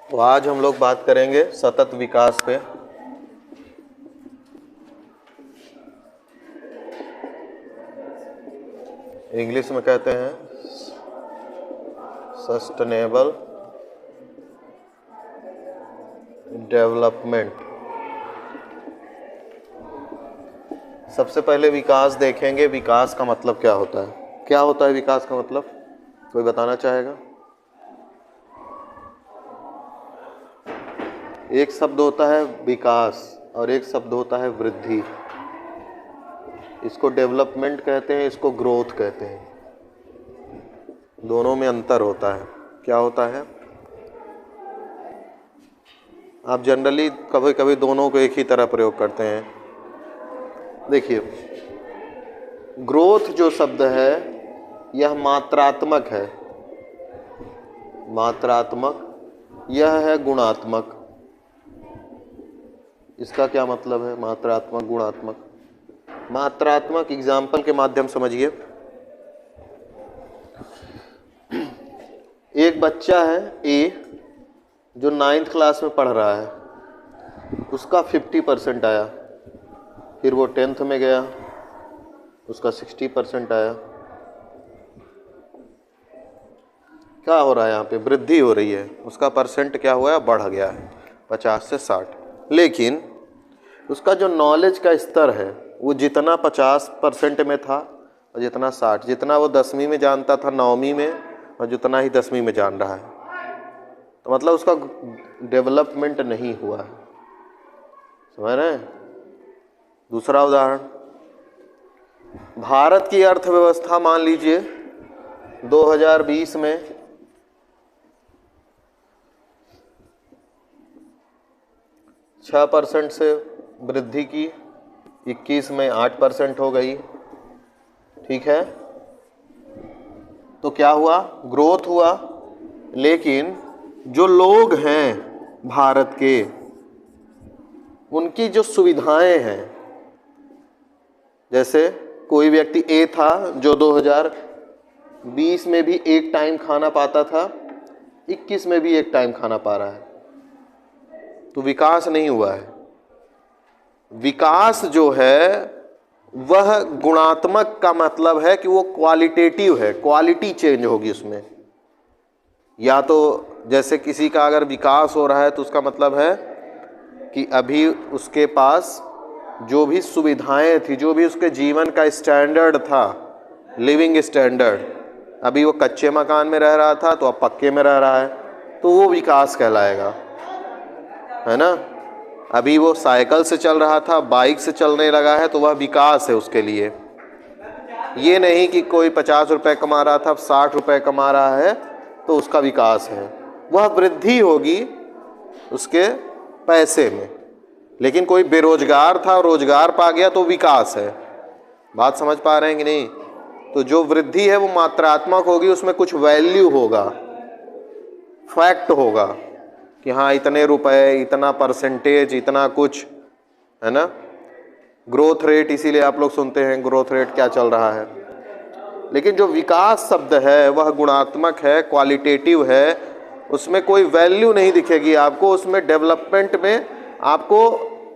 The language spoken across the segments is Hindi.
तो आज हम लोग बात करेंगे सतत विकास पे। इंग्लिश में कहते हैं सस्टेनेबल डेवलपमेंट। सबसे पहले विकास देखेंगे, विकास का मतलब क्या होता है। क्या होता है विकास का मतलब, कोई बताना चाहेगा? एक शब्द होता है विकास और एक शब्द होता है वृद्धि। इसको डेवलपमेंट कहते हैं, इसको ग्रोथ कहते हैं। दोनों में अंतर होता है। क्या होता है? आप जनरली कभी कभी दोनों को एक ही तरह प्रयोग करते हैं। देखिए, ग्रोथ जो शब्द है यह मात्रात्मक है, मात्रात्मक। यह है गुणात्मक। इसका क्या मतलब है? मात्रात्मक, गुणात्मक। मात्रात्मक एग्जाम्पल के माध्यम समझिए। एक बच्चा है ए, जो 9th क्लास में पढ़ रहा है, उसका 50% आया। फिर वो 10th में गया, उसका 60% आया। क्या हो रहा है यहाँ पे? वृद्धि हो रही है। उसका परसेंट क्या हुआ है? बढ़ गया है 50 से 60। लेकिन उसका जो नॉलेज का स्तर है वो जितना 50% में था और जितना 60, जितना वो 10वीं में जानता था 9वीं में, और जितना ही 10वीं में जान रहा है, तो मतलब उसका डेवलपमेंट नहीं हुआ है। समझ रहे हैं? दूसरा उदाहरण, भारत की अर्थव्यवस्था मान लीजिए 2020 में 6% से वृद्धि की, 21 में 8% हो गई। ठीक है, तो क्या हुआ? ग्रोथ हुआ। लेकिन जो लोग हैं भारत के, उनकी जो सुविधाएं हैं, जैसे कोई व्यक्ति ए था जो 2020 में भी एक टाइम खाना पाता था, 21 में भी एक टाइम खाना पा रहा है, तो विकास नहीं हुआ है। विकास जो है वह गुणात्मक का मतलब है कि वो क्वालिटेटिव है, क्वालिटी चेंज होगी उसमें। या तो जैसे किसी का अगर विकास हो रहा है तो उसका मतलब है कि अभी उसके पास जो भी सुविधाएं थी, जो भी उसके जीवन का स्टैंडर्ड था, लिविंग स्टैंडर्ड, अभी वो कच्चे मकान में रह रहा था तो अब पक्के में रह रहा है, तो वो विकास कहलाएगा, है ना। अभी वो साइकिल से चल रहा था, बाइक से चलने लगा है, तो वह विकास है उसके लिए। ये नहीं कि कोई 50 रुपये कमा रहा था अब 60 रुपये कमा रहा है तो उसका विकास है। वह वृद्धि होगी उसके पैसे में। लेकिन कोई बेरोजगार था, रोजगार पा गया, तो विकास है। बात समझ पा रहे हैं कि नहीं? तो जो वृद्धि है वो मात्रात्मक होगी, उसमें कुछ वैल्यू होगा, फैक्ट होगा कि हाँ इतने रुपए, इतना परसेंटेज, इतना कुछ, है ना। ग्रोथ रेट, इसीलिए आप लोग सुनते हैं ग्रोथ रेट क्या चल रहा है। लेकिन जो विकास शब्द है वह गुणात्मक है, क्वालिटेटिव है, उसमें कोई वैल्यू नहीं दिखेगी आपको। उसमें डेवलपमेंट में आपको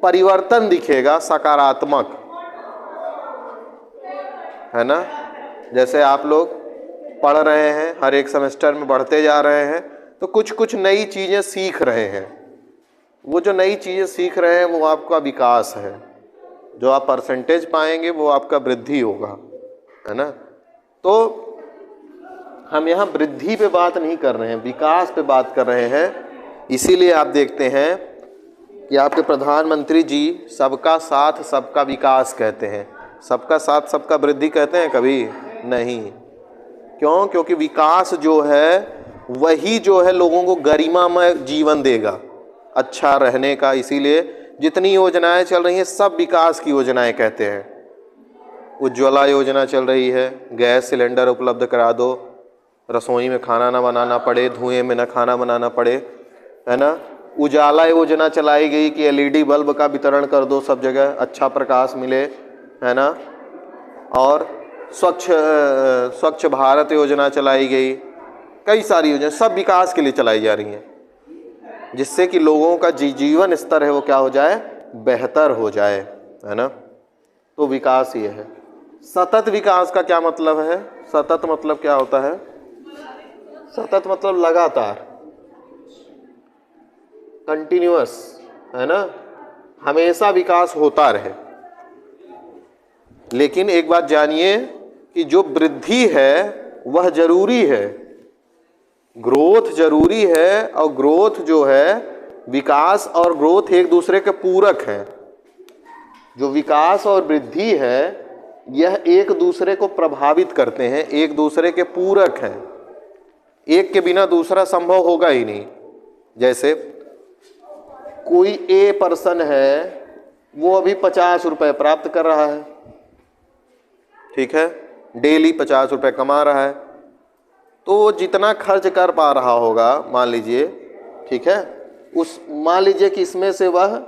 परिवर्तन दिखेगा, सकारात्मक, है ना। जैसे आप लोग पढ़ रहे हैं, हर एक सेमेस्टर में बढ़ते जा रहे हैं, तो कुछ कुछ नई चीज़ें सीख रहे हैं। वो जो नई चीज़ें सीख रहे हैं वो आपका विकास है। जो आप परसेंटेज पाएंगे वो आपका वृद्धि होगा, है ना। तो हम यहाँ वृद्धि पे बात नहीं कर रहे हैं, विकास पे बात कर रहे हैं। इसीलिए आप देखते हैं कि आपके प्रधानमंत्री जी सबका साथ सबका विकास कहते हैं। सबका साथ सबका वृद्धि कहते हैं कभी नहीं। क्यों? क्योंकि विकास जो है वही जो है लोगों को गरिमामय जीवन देगा, अच्छा रहने का। इसीलिए जितनी योजनाएं चल रही हैं सब विकास की योजनाएं कहते हैं। उज्ज्वला योजना चल रही है, गैस सिलेंडर उपलब्ध करा दो, रसोई में खाना ना बनाना पड़े, धुएं में ना खाना बनाना पड़े, है ना। उजाला योजना चलाई गई कि एलईडी बल्ब का वितरण कर दो सब जगह, अच्छा प्रकाश मिले, है ना। और स्वच्छ भारत योजना चलाई गई। कई सारी योजना सब विकास के लिए चलाई जा रही हैं। जिससे कि लोगों का जीवन स्तर है वो क्या हो जाए, बेहतर हो जाए, है ना। तो विकास ये है। सतत विकास का क्या मतलब है? सतत मतलब क्या होता है? सतत मतलब लगातार, कंटिन्यूअस, है ना, हमेशा विकास होता रहे। लेकिन एक बात जानिए कि जो वृद्धि है वह जरूरी है, ग्रोथ जरूरी है, और ग्रोथ जो है, विकास और ग्रोथ एक दूसरे के पूरक हैं। जो विकास और वृद्धि है यह एक दूसरे को प्रभावित करते हैं, एक दूसरे के पूरक हैं, एक के बिना दूसरा संभव होगा ही नहीं। जैसे कोई ए पर्सन है, वो अभी 50 रुपए प्राप्त कर रहा है, ठीक है, डेली 50 रुपए कमा रहा है, तो वो जितना खर्च कर पा रहा होगा, मान लीजिए, ठीक है, उस मान लीजिए कि इसमें से वह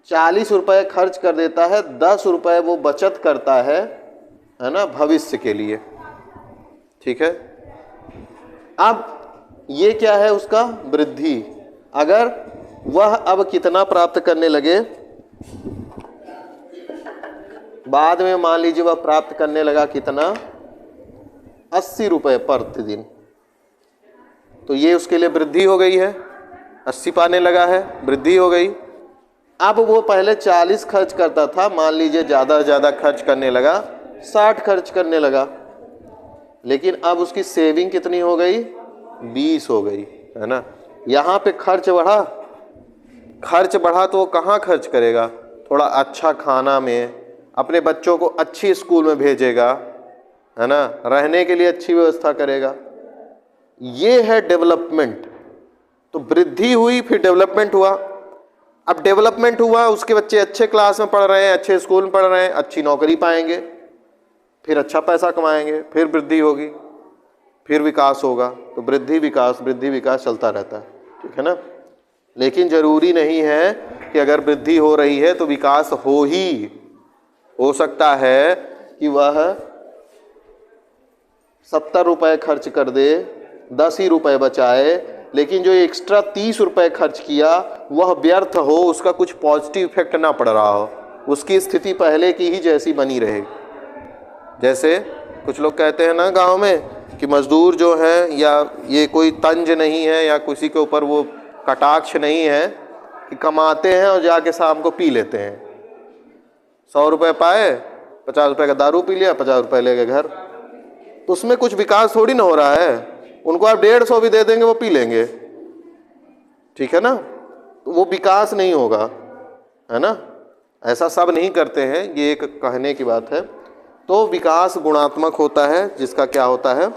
40 रुपए खर्च कर देता है, 10 रुपए वो बचत करता है ना, भविष्य के लिए, ठीक है। अब ये क्या है, उसका वृद्धि। अगर वह अब कितना प्राप्त करने लगे, बाद में मान लीजिए वह प्राप्त करने लगा कितना, 80 रुपए प्रतिदिन, तो ये उसके लिए वृद्धि हो गई है, 80 पाने लगा है, वृद्धि हो गई। अब वो पहले 40 खर्च करता था, मान लीजिए ज़्यादा से ज़्यादा खर्च करने लगा, 60 खर्च करने लगा, लेकिन अब उसकी सेविंग कितनी हो गई, 20 हो गई, है ना। यहाँ पे खर्च बढ़ा, खर्च बढ़ा तो वो कहाँ खर्च करेगा, थोड़ा अच्छा खाना में, अपने बच्चों को अच्छी स्कूल में भेजेगा, है ना, रहने के लिए अच्छी व्यवस्था करेगा। ये है डेवलपमेंट। तो वृद्धि हुई, फिर डेवलपमेंट हुआ। अब डेवलपमेंट हुआ, उसके बच्चे अच्छे क्लास में पढ़ रहे हैं, अच्छे स्कूल में पढ़ रहे हैं, अच्छी नौकरी पाएंगे, फिर अच्छा पैसा कमाएंगे, फिर वृद्धि होगी, फिर विकास होगा। तो वृद्धि विकास चलता रहता है, ठीक है ना। लेकिन जरूरी नहीं है कि अगर वृद्धि हो रही है तो विकास हो सकता है कि वह 70 रुपए खर्च कर दे, 10 ही रुपए बचाए, लेकिन जो एक्स्ट्रा 30 रुपए खर्च किया वह व्यर्थ हो, उसका कुछ पॉजिटिव इफेक्ट ना पड़ रहा हो, उसकी स्थिति पहले की ही जैसी बनी रहे। जैसे कुछ लोग कहते हैं ना गांव में कि मजदूर जो है, या ये कोई तंज नहीं है या किसी के ऊपर वो कटाक्ष नहीं है कि कमाते हैं और जाके शाम को पी लेते हैं, 100 रुपये पाए, 50 रुपये का दारू पी लिया, 50 रुपये ले गए घर, तो उसमें कुछ विकास थोड़ी ना हो रहा है। उनको आप 150 भी दे देंगे वो पी लेंगे, ठीक है ना, तो वो विकास नहीं होगा, है ना। ऐसा सब नहीं करते हैं, ये एक कहने की बात है। तो विकास गुणात्मक होता है, जिसका क्या होता है,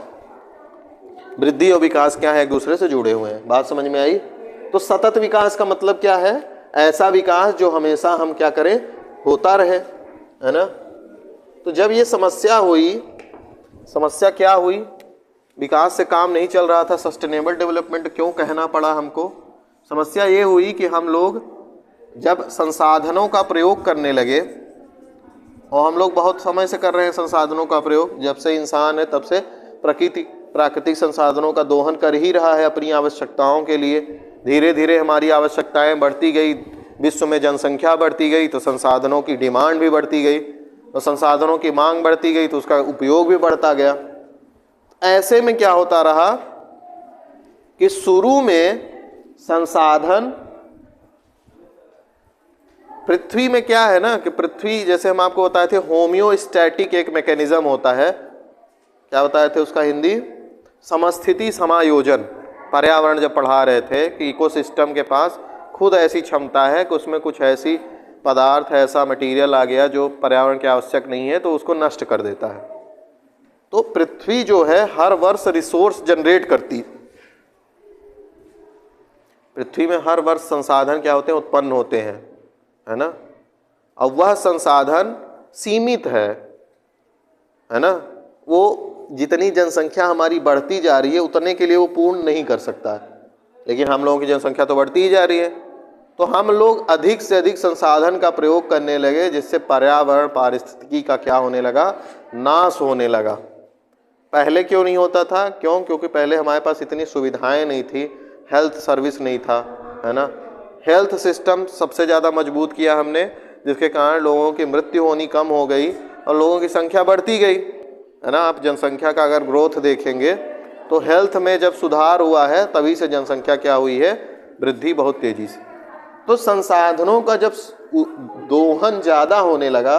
वृद्धि और विकास क्या है, एक दूसरे से जुड़े हुए हैं। बात समझ में आई। तो सतत विकास का मतलब क्या है, ऐसा विकास जो हमेशा हम क्या करें, होता रहे, है ना। तो जब ये समस्या हुई, समस्या क्या हुई, विकास से काम नहीं चल रहा था, सस्टेनेबल डेवलपमेंट क्यों कहना पड़ा हमको। समस्या ये हुई कि हम लोग जब संसाधनों का प्रयोग करने लगे, और हम लोग बहुत समय से कर रहे हैं संसाधनों का प्रयोग, जब से इंसान है तब से प्राकृतिक संसाधनों का दोहन कर ही रहा है अपनी आवश्यकताओं के लिए। धीरे धीरे हमारी आवश्यकताएं बढ़ती गई, विश्व में जनसंख्या बढ़ती गई तो संसाधनों की डिमांड भी बढ़ती गई, और संसाधनों की मांग बढ़ती गई तो उसका उपयोग भी बढ़ता गया। ऐसे में क्या होता रहा कि शुरू में संसाधन, पृथ्वी में क्या है ना कि पृथ्वी, जैसे हम आपको बताए थे, होम्योस्टैटिक एक मैकेनिज्म होता है। क्या बताए थे उसका हिंदी, समस्थिति समायोजन। पर्यावरण जब पढ़ा रहे थे कि इकोसिस्टम के पास खुद ऐसी क्षमता है कि उसमें कुछ ऐसी पदार्थ, ऐसा मटेरियल आ गया जो पर्यावरण के आवश्यक नहीं है तो उसको नष्ट कर देता है। तो पृथ्वी जो है हर वर्ष रिसोर्स जनरेट करती, पृथ्वी में हर वर्ष संसाधन क्या होते हैं, उत्पन्न होते हैं, है ना। अब वह संसाधन सीमित है ना। वो जितनी जनसंख्या हमारी बढ़ती जा रही है उतने के लिए वो पूर्ण नहीं कर सकता, लेकिन हम लोगों की जनसंख्या तो बढ़ती ही जा रही है। तो हम लोग अधिक से अधिक संसाधन का प्रयोग करने लगे, जिससे पर्यावरण, पारिस्थितिकी का क्या होने लगा, नाश होने लगा। पहले क्यों नहीं होता था, क्योंकि पहले हमारे पास इतनी सुविधाएं नहीं थी, हेल्थ सर्विस नहीं था, है ना। हेल्थ सिस्टम सबसे ज़्यादा मजबूत किया हमने, जिसके कारण लोगों की मृत्यु होनी कम हो गई और लोगों की संख्या बढ़ती गई, है ना। आप जनसंख्या का अगर ग्रोथ देखेंगे तो हेल्थ में जब सुधार हुआ है तभी से जनसंख्या क्या हुई है, वृद्धि बहुत तेजी से। तो संसाधनों का जब दोहन ज़्यादा होने लगा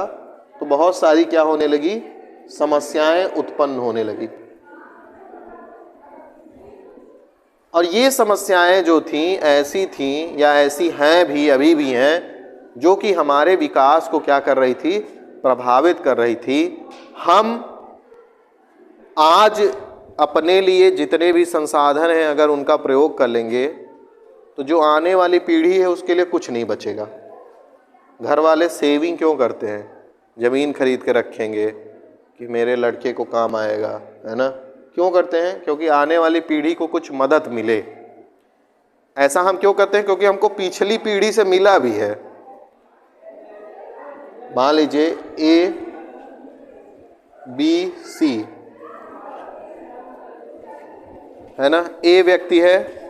तो बहुत सारी क्या होने लगी, समस्याएं उत्पन्न होने लगी। और ये समस्याएं जो थीं ऐसी थीं या ऐसी हैं भी, अभी भी हैं, जो कि हमारे विकास को क्या कर रही थी, प्रभावित कर रही थी। हम आज अपने लिए जितने भी संसाधन हैं अगर उनका प्रयोग कर लेंगे तो जो आने वाली पीढ़ी है उसके लिए कुछ नहीं बचेगा। घर वाले सेविंग क्यों करते हैं, ज़मीन खरीद के रखेंगे कि मेरे लड़के को काम आएगा, है ना। क्यों करते हैं, क्योंकि आने वाली पीढ़ी को कुछ मदद मिले। ऐसा हम क्यों करते हैं, क्योंकि हमको पिछली पीढ़ी से मिला भी है। मान लीजिए A B C, है ना। A व्यक्ति है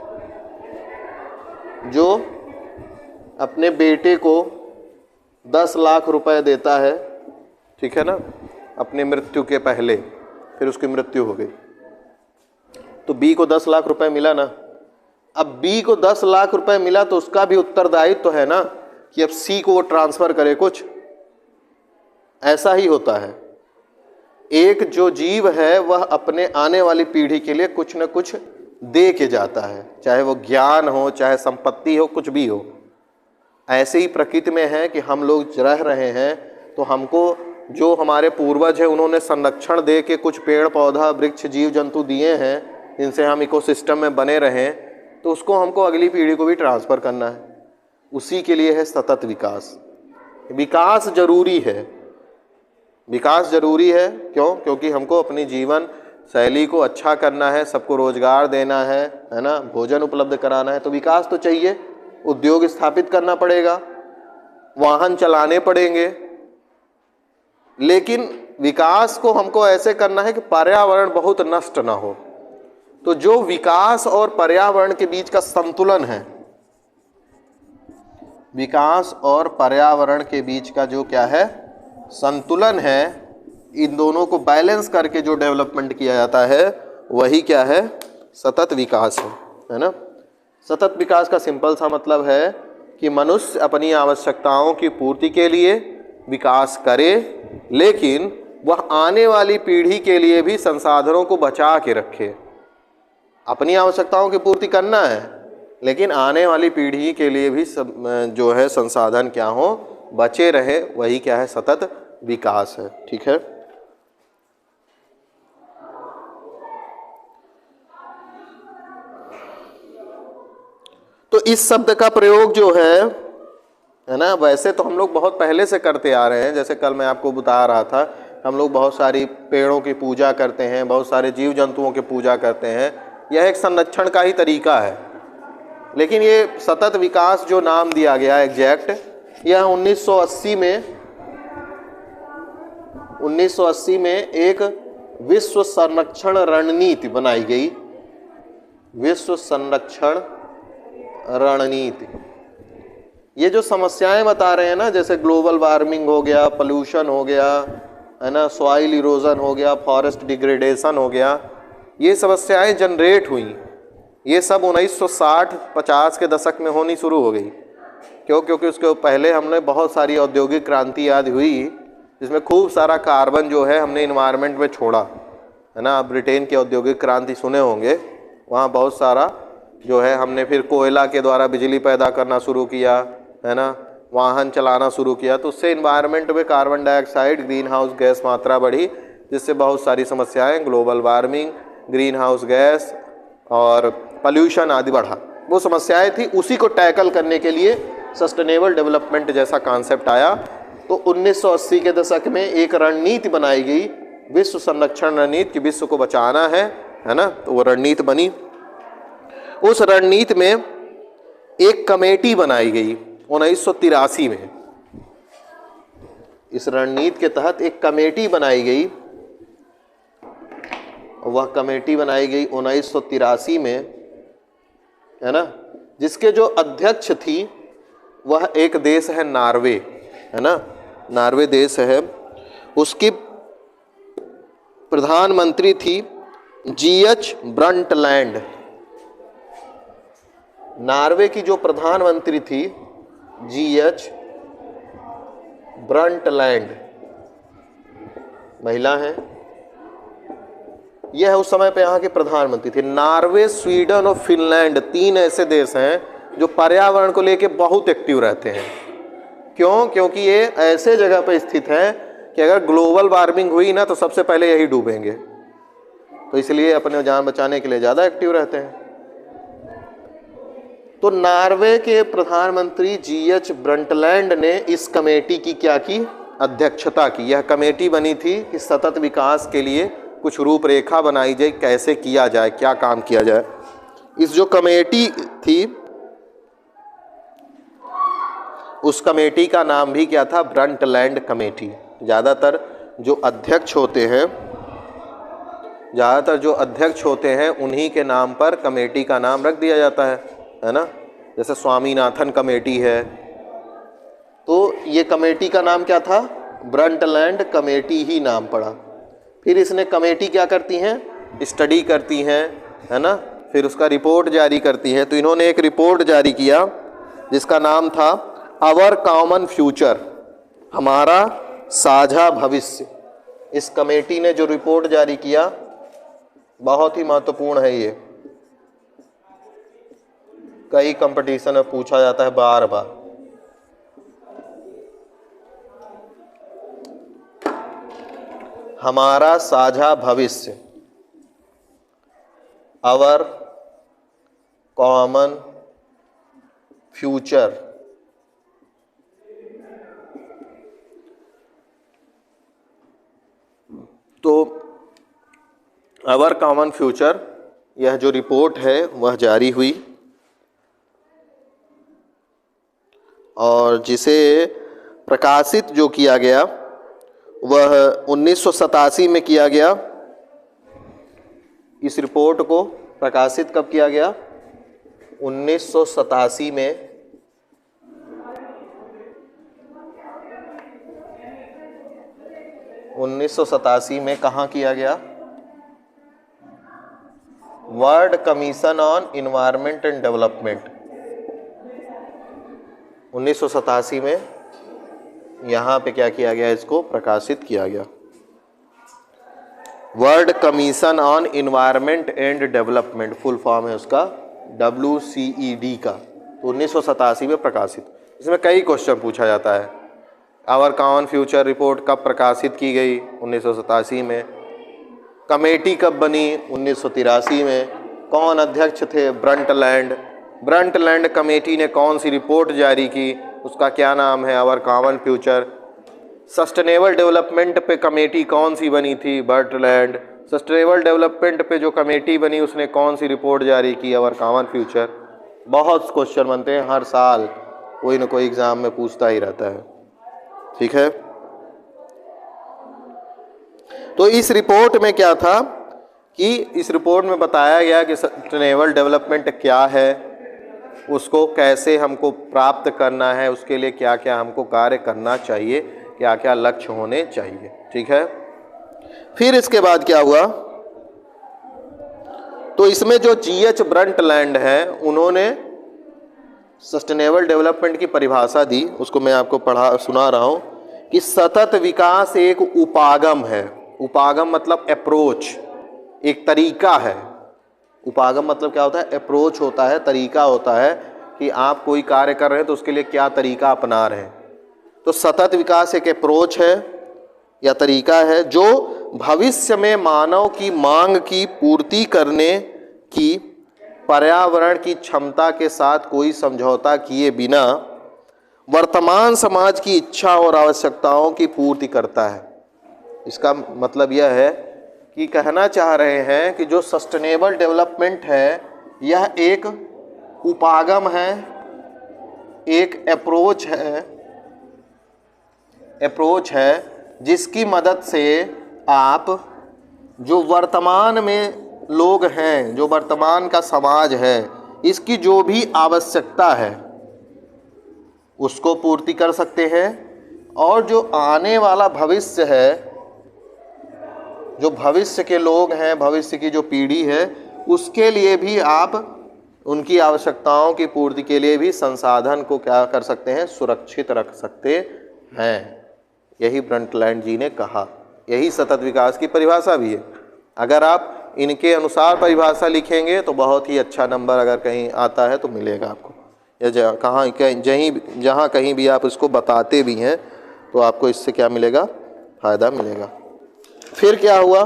जो अपने बेटे को 10 लाख रुपए देता है, ठीक है ना, अपनी मृत्यु के पहले, फिर उसकी मृत्यु हो गई तो B को 10 लाख रुपए मिला ना। अब B को 10 लाख रुपए मिला तो उसका भी उत्तरदायित्व तो है ना कि अब C को वो ट्रांसफर करे कुछ। ऐसा ही होता है, एक जो जीव है वह अपने आने वाली पीढ़ी के लिए कुछ न कुछ दे के जाता है, चाहे वो ज्ञान हो, चाहे संपत्ति हो, कुछ भी हो। ऐसे ही प्रकृति में है कि हम लोग रह रहे हैं तो हमको जो हमारे पूर्वज हैं उन्होंने संरक्षण दे के कुछ पेड़ पौधा वृक्ष जीव जंतु दिए हैं जिनसे हम इकोसिस्टम में बने रहें, तो उसको हमको अगली पीढ़ी को भी ट्रांसफ़र करना है। उसी के लिए है सतत विकास। विकास जरूरी है, विकास जरूरी है। क्यों? क्योंकि हमको अपनी जीवन शैली को अच्छा करना है, सबको रोजगार देना है ना, भोजन उपलब्ध कराना है, तो विकास तो चाहिए। उद्योग स्थापित करना पड़ेगा, वाहन चलाने पड़ेंगे, लेकिन विकास को हमको ऐसे करना है कि पर्यावरण बहुत नष्ट ना हो। तो जो विकास और पर्यावरण के बीच का संतुलन है, विकास और पर्यावरण के बीच का जो क्या है संतुलन है, इन दोनों को बैलेंस करके जो डेवलपमेंट किया जाता है वही क्या है, सतत विकास है ना। सतत विकास का सिंपल सा मतलब है कि मनुष्य अपनी आवश्यकताओं की पूर्ति के लिए विकास करे, लेकिन वह आने वाली पीढ़ी के लिए भी संसाधनों को बचा के रखे। अपनी आवश्यकताओं की पूर्ति करना है, लेकिन आने वाली पीढ़ी के लिए भी जो है संसाधन क्या हो, बचे रहे, वही क्या है, सतत विकास है। ठीक है। तो इस शब्द का प्रयोग जो है ना, वैसे तो हम लोग बहुत पहले से करते आ रहे हैं। जैसे कल मैं आपको बता रहा था, हम लोग बहुत सारी पेड़ों की पूजा करते हैं, बहुत सारे जीव जंतुओं की पूजा करते हैं। यह एक संरक्षण का ही तरीका है। लेकिन ये सतत विकास जो नाम दिया गया एग्जैक्ट, यह 1980 में एक विश्व संरक्षण रणनीति बनाई गई। विश्व संरक्षण रणनीति, ये जो समस्याएं बता रहे हैं ना, जैसे ग्लोबल वार्मिंग हो गया, पोल्यूशन हो गया, है ना, सॉइल इरोजन हो गया, फॉरेस्ट डिग्रेडेशन हो गया, ये समस्याएं जनरेट हुई। ये सब 1960-50 के दशक में होनी शुरू हो गई। क्यों? क्योंकि उसके पहले हमने बहुत सारी औद्योगिक क्रांति आदि हुई, जिसमें खूब सारा कार्बन जो है हमने इन्वायरमेंट में छोड़ा, है ना। आप ब्रिटेन की औद्योगिक क्रांति सुने होंगे, वहाँ बहुत सारा जो है हमने फिर कोयला के द्वारा बिजली पैदा करना शुरू किया, है ना, वाहन चलाना शुरू किया, तो उससे इन्वायरमेंट में carbon dioxide, green house gas मात्रा बढ़ी, जिससे बहुत सारी समस्याएं, global warming, green house gas और पोल्यूशन आदि बढ़ा। वो समस्याएं थी, उसी को टैकल करने के लिए सस्टेनेबल डेवलपमेंट जैसा कॉन्सेप्ट आया। तो 1980 के दशक में एक रणनीति बनाई गई, विश्व संरक्षण रणनीति, कि विश्व को बचाना है ना। तो वो रणनीति बनी। उस रणनीति में एक कमेटी बनाई गई 1983 में। इस रणनीति के तहत एक कमेटी बनाई गई, वह कमेटी बनाई गई 1983 में, है ना। जिसके जो अध्यक्ष थी वह एक देश है नॉर्वे, है ना, नॉर्वे देश है। उसकी प्रधानमंत्री थी जीएच ब्रंटलैंड। नॉर्वे की जो प्रधानमंत्री थी जीएच ब्रंटलैंड, महिला है। यह उस समय पे यहाँ के प्रधानमंत्री थे। नॉर्वे, स्वीडन और फिनलैंड 3 ऐसे देश हैं जो पर्यावरण को लेके बहुत एक्टिव रहते हैं। क्यों? क्योंकि ये ऐसे जगह पे स्थित है कि अगर ग्लोबल वार्मिंग हुई ना तो सबसे पहले यही डूबेंगे, तो इसलिए अपने जान बचाने के लिए ज़्यादा एक्टिव रहते हैं। तो नॉर्वे के प्रधानमंत्री जीएच ब्रंटलैंड ने इस कमेटी की क्या की? अध्यक्षता की। यह कमेटी बनी थी कि सतत विकास के लिए कुछ रूपरेखा बनाई जाए, कैसे किया जाए, क्या काम किया जाए। इस जो कमेटी थी उस कमेटी का नाम भी क्या था? Brundtland committee. ज़्यादातर जो अध्यक्ष होते हैं उन्हीं के नाम पर कमेटी का नाम रख दिया जाता है ना। जैसे स्वामीनाथन कमेटी है, तो ये कमेटी का नाम क्या था? ब्रंटलैंड कमेटी ही नाम पड़ा। फिर इसने कमेटी क्या करती हैं? स्टडी करती हैं, है ना, फिर उसका रिपोर्ट जारी करती हैं। तो इन्होंने एक रिपोर्ट जारी किया जिसका नाम था आवर कॉमन फ्यूचर, हमारा साझा भविष्य। इस कमेटी ने जो रिपोर्ट जारी किया बहुत ही महत्वपूर्ण है। ये कई कंपटीशन में पूछा जाता है बार बार। हमारा साझा भविष्य, आवर कॉमन फ्यूचर। तो आवर कॉमन फ्यूचर, यह जो रिपोर्ट है वह जारी हुई और जिसे प्रकाशित जो किया गया वह 1987 में किया गया। इस रिपोर्ट को प्रकाशित कब किया गया? 1987 में। में कहाँ किया गया? World commission on environment and development. 1987 में यहाँ पे क्या किया गया? इसको प्रकाशित किया गया। World commission on environment and development, full form है उसका WCED का। तो 1987 में प्रकाशित। इसमें कई क्वेश्चन पूछा जाता है। आवर कॉमन फ्यूचर रिपोर्ट कब प्रकाशित की गई? 1987 में। कमेटी कब बनी? 1983 में। कौन अध्यक्ष थे? ब्रंटलैंड। ब्रंटलैंड कमेटी ने कौन सी रिपोर्ट जारी की? उसका क्या नाम है? Our common future. Sustainable development पे कमेटी कौन सी बनी थी? ब्रंटलैंड। सस्टेनेबल डेवलपमेंट पे जो कमेटी बनी उसने कौन सी रिपोर्ट जारी की? Our common future. बहुत क्वेश्चन बनते हैं, हर साल कोई ना कोई एग्जाम में पूछता ही रहता है। ठीक है, तो इस रिपोर्ट में क्या था कि इस रिपोर्ट में बताया गया कि सस्टेनेबल डेवलपमेंट क्या है, उसको कैसे हमको प्राप्त करना है, उसके लिए क्या क्या हमको कार्य करना चाहिए, क्या क्या लक्ष्य होने चाहिए। ठीक है, फिर इसके बाद क्या हुआ? तो इसमें जो जीएच ब्रंटलैंड है उन्होंने सस्टेनेबल डेवलपमेंट की परिभाषा दी, उसको मैं आपको सुना रहा हूँ कि सतत विकास एक उपागम है। उपागम मतलब अप्रोच, एक तरीका है। उपागम मतलब क्या होता है? अप्रोच होता है, तरीका होता है कि आप कोई कार्य कर रहे हैं तो उसके लिए क्या तरीका अपना रहे हैं। तो सतत विकास एक अप्रोच है या तरीका है जो भविष्य में मानव की मांग की पूर्ति करने की पर्यावरण की क्षमता के साथ कोई समझौता किए बिना वर्तमान समाज की इच्छा और आवश्यकताओं की पूर्ति करता है। इसका मतलब यह है कि कहना चाह रहे हैं कि जो सस्टेनेबल डेवलपमेंट है यह एक उपागम है, एक अप्रोच है जिसकी मदद से आप जो वर्तमान में लोग हैं, जो वर्तमान का समाज है इसकी जो भी आवश्यकता है उसको पूर्ति कर सकते हैं, और जो आने वाला भविष्य है, जो भविष्य के लोग हैं, भविष्य की जो पीढ़ी है, उसके लिए भी आप उनकी आवश्यकताओं की पूर्ति के लिए भी संसाधन को क्या कर सकते हैं, सुरक्षित रख सकते हैं। यही ब्रंटलैंड जी ने कहा। यही सतत विकास की परिभाषा भी है। अगर आप इनके अनुसार परिभाषा लिखेंगे तो बहुत ही अच्छा नंबर अगर कहीं आता है तो मिलेगा आपको, या जहाँ कहीं भी आप इसको बताते भी हैं तो आपको इससे क्या मिलेगा, फायदा मिलेगा। फिर क्या हुआ,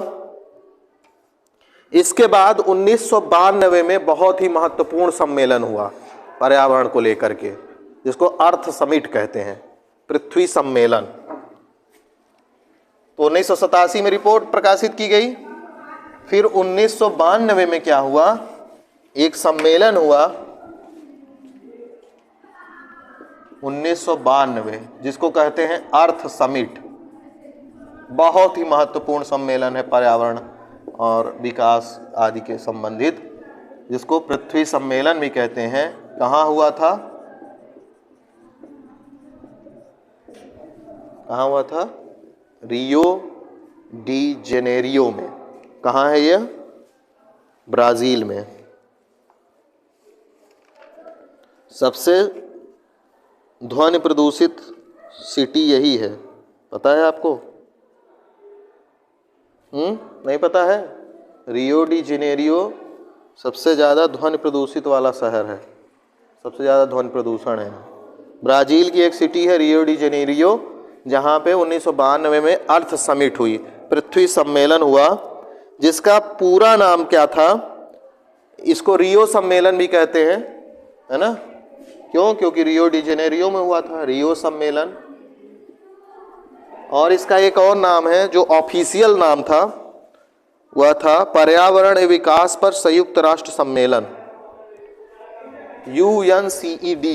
इसके बाद 1992 में बहुत ही महत्वपूर्ण सम्मेलन हुआ पर्यावरण को लेकर के, जिसको अर्थ समिट कहते हैं, पृथ्वी सम्मेलन। तो 1987 में रिपोर्ट प्रकाशित की गई। फिर 1992 में क्या हुआ, एक सम्मेलन हुआ 1992, जिसको कहते हैं अर्थ समिट। बहुत ही महत्वपूर्ण सम्मेलन है पर्यावरण और विकास आदि के संबंधित, जिसको पृथ्वी सम्मेलन भी कहते हैं। कहाँ हुआ था, कहाँ हुआ था, रियो डी जेनेरियो में। कहाँ है यह, ब्राजील में। सबसे ध्वनि प्रदूषित सिटी यही है, पता है आपको? नहीं पता है? रियो डी जेनेरियो सबसे ज़्यादा ध्वनि प्रदूषित वाला शहर है, सबसे ज़्यादा ध्वनि प्रदूषण है। ब्राज़ील की एक सिटी है रियो डी जेनेरियो, जहाँ पे 1992 में अर्थ समिट हुई, पृथ्वी सम्मेलन हुआ, जिसका पूरा नाम क्या था, इसको रियो सम्मेलन भी कहते हैं, है ना? क्यों? क्योंकि रियो डी जेनेरियो में हुआ था, रियो सम्मेलन। और इसका एक और नाम है जो ऑफिशियल नाम था, वह था पर्यावरण एवं विकास पर संयुक्त राष्ट्र सम्मेलन, UNCED,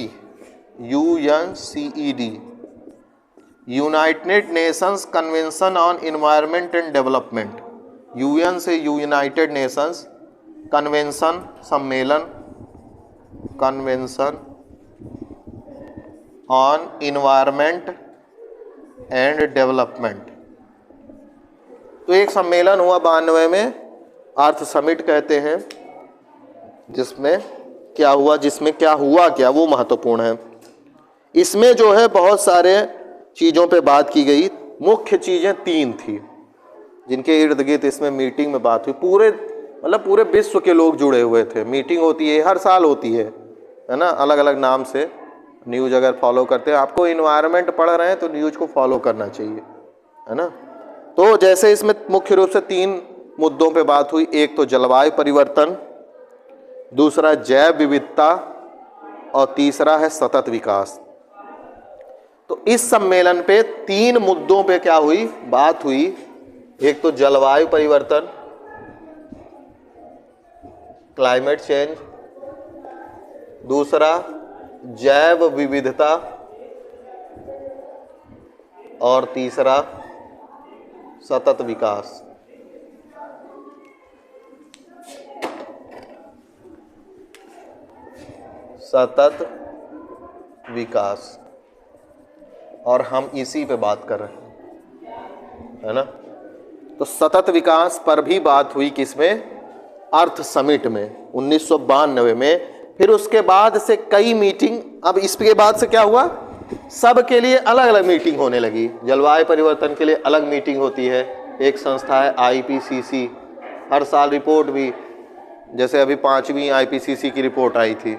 United Nations convention on environment and development. UN से यूनाइटेड नेशंस, कन्वेंशन सम्मेलन, convention on environment and development. तो एक सम्मेलन हुआ 92 में, अर्थ समिट कहते हैं, जिसमें क्या हुआ, क्या वो महत्वपूर्ण है। इसमें जो है बहुत सारे चीज़ों पे बात की गई। मुख्य चीज़ें 3 थी जिनके इर्द गिर्द इसमें मीटिंग में बात हुई। पूरे विश्व के लोग जुड़े हुए थे। मीटिंग होती है, हर साल होती है ना, अलग अलग नाम से। न्यूज़ अगर फॉलो करते हैं, आपको इन्वायरमेंट पढ़ रहे हैं तो न्यूज़ को फॉलो करना चाहिए, है ना। तो जैसे इसमें मुख्य रूप से 3 मुद्दों पे बात हुई। एक तो जलवायु परिवर्तन, दूसरा जैव विविधता, और तीसरा है सतत विकास। तो इस सम्मेलन पे 3 मुद्दों पे क्या हुई, बात हुई। एक तो जलवायु परिवर्तन, क्लाइमेट चेंज, दूसरा जैव विविधता, और तीसरा सतत विकास। सतत विकास, और हम इसी पे बात कर रहे हैं, है ना। तो सतत विकास पर भी बात हुई किसमें, अर्थ समिट में 1992 में। फिर उसके बाद से कई मीटिंग, अब इसके बाद से क्या हुआ, सब के लिए अलग अलग मीटिंग होने लगी। जलवायु परिवर्तन के लिए अलग मीटिंग होती है, एक संस्था है IPCC, हर साल रिपोर्ट भी, जैसे अभी 5वीं IPCC की रिपोर्ट आई थी।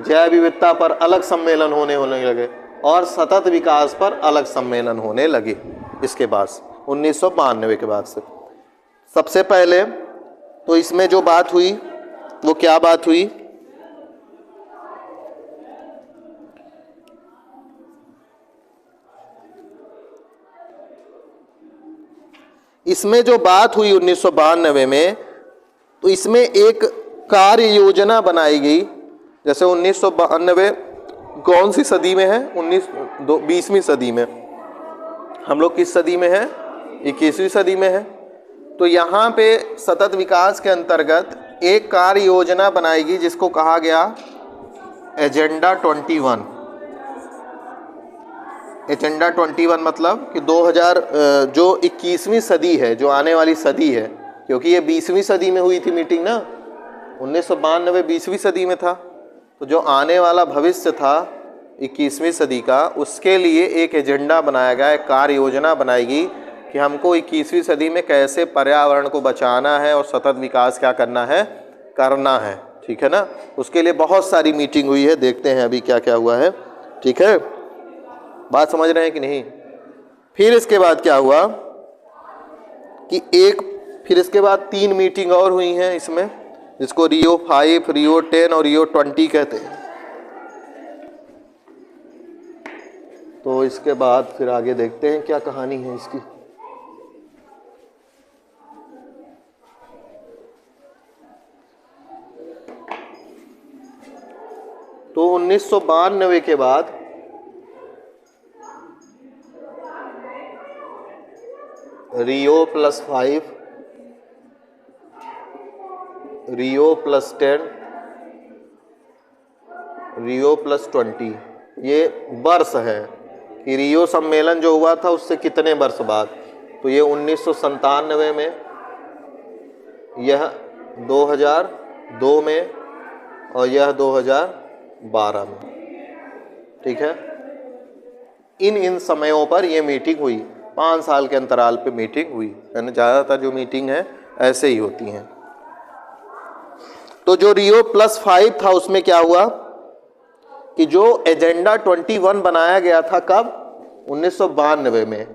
जैव विविधता पर अलग सम्मेलन होने लगे, और सतत विकास पर अलग सम्मेलन होने लगे। इसके बाद 1992 के बाद से सबसे पहले तो इसमें जो बात हुई वो क्या बात हुई, इसमें जो बात हुई 1992 में, तो इसमें एक कार्य योजना बनाई गई। जैसे 1992 कौन सी सदी में है, 20वीं सदी में। हम लोग किस सदी में है, 21वीं सदी में है। तो यहाँ पे सतत विकास के अंतर्गत एक कार्य योजना बनाएगी जिसको कहा गया एजेंडा 21। एजेंडा 21 मतलब कि 2000 जो 21वीं सदी है, जो आने वाली सदी है, क्योंकि ये 20वीं सदी में हुई थी मीटिंग ना, 1992 20वीं सदी में था, तो जो आने वाला भविष्य था 21वीं सदी का, उसके लिए एक एजेंडा बनाया गया, एक कार्य योजना बनाएगी कि हमको 21वीं सदी में कैसे पर्यावरण को बचाना है और सतत विकास क्या करना है, करना है। ठीक है ना। उसके लिए बहुत सारी मीटिंग हुई है, देखते हैं अभी क्या क्या हुआ है। ठीक है, बात समझ रहे हैं कि नहीं। फिर इसके बाद क्या हुआ कि फिर इसके बाद 3 मीटिंग और हुई हैं इसमें, जिसको रियो 5, रियो 10 और रियो 20 कहते हैं। तो इसके बाद फिर आगे देखते हैं क्या कहानी है इसकी। तो 1992 के बाद रियो +5, रियो +10, रियो +20, ये वर्ष है कि रियो सम्मेलन जो हुआ था उससे कितने वर्ष बाद। तो ये 1997 में, यह 2002 में और यह 2012 में। ठीक है, इन समयों पर यह मीटिंग हुई, 5 साल के अंतराल पे मीटिंग हुई है ना। ज़्यादातर जो मीटिंग है ऐसे ही होती हैं। तो जो रियो +5 था उसमें क्या हुआ कि जो एजेंडा 21 बनाया गया था कब, 1992 में,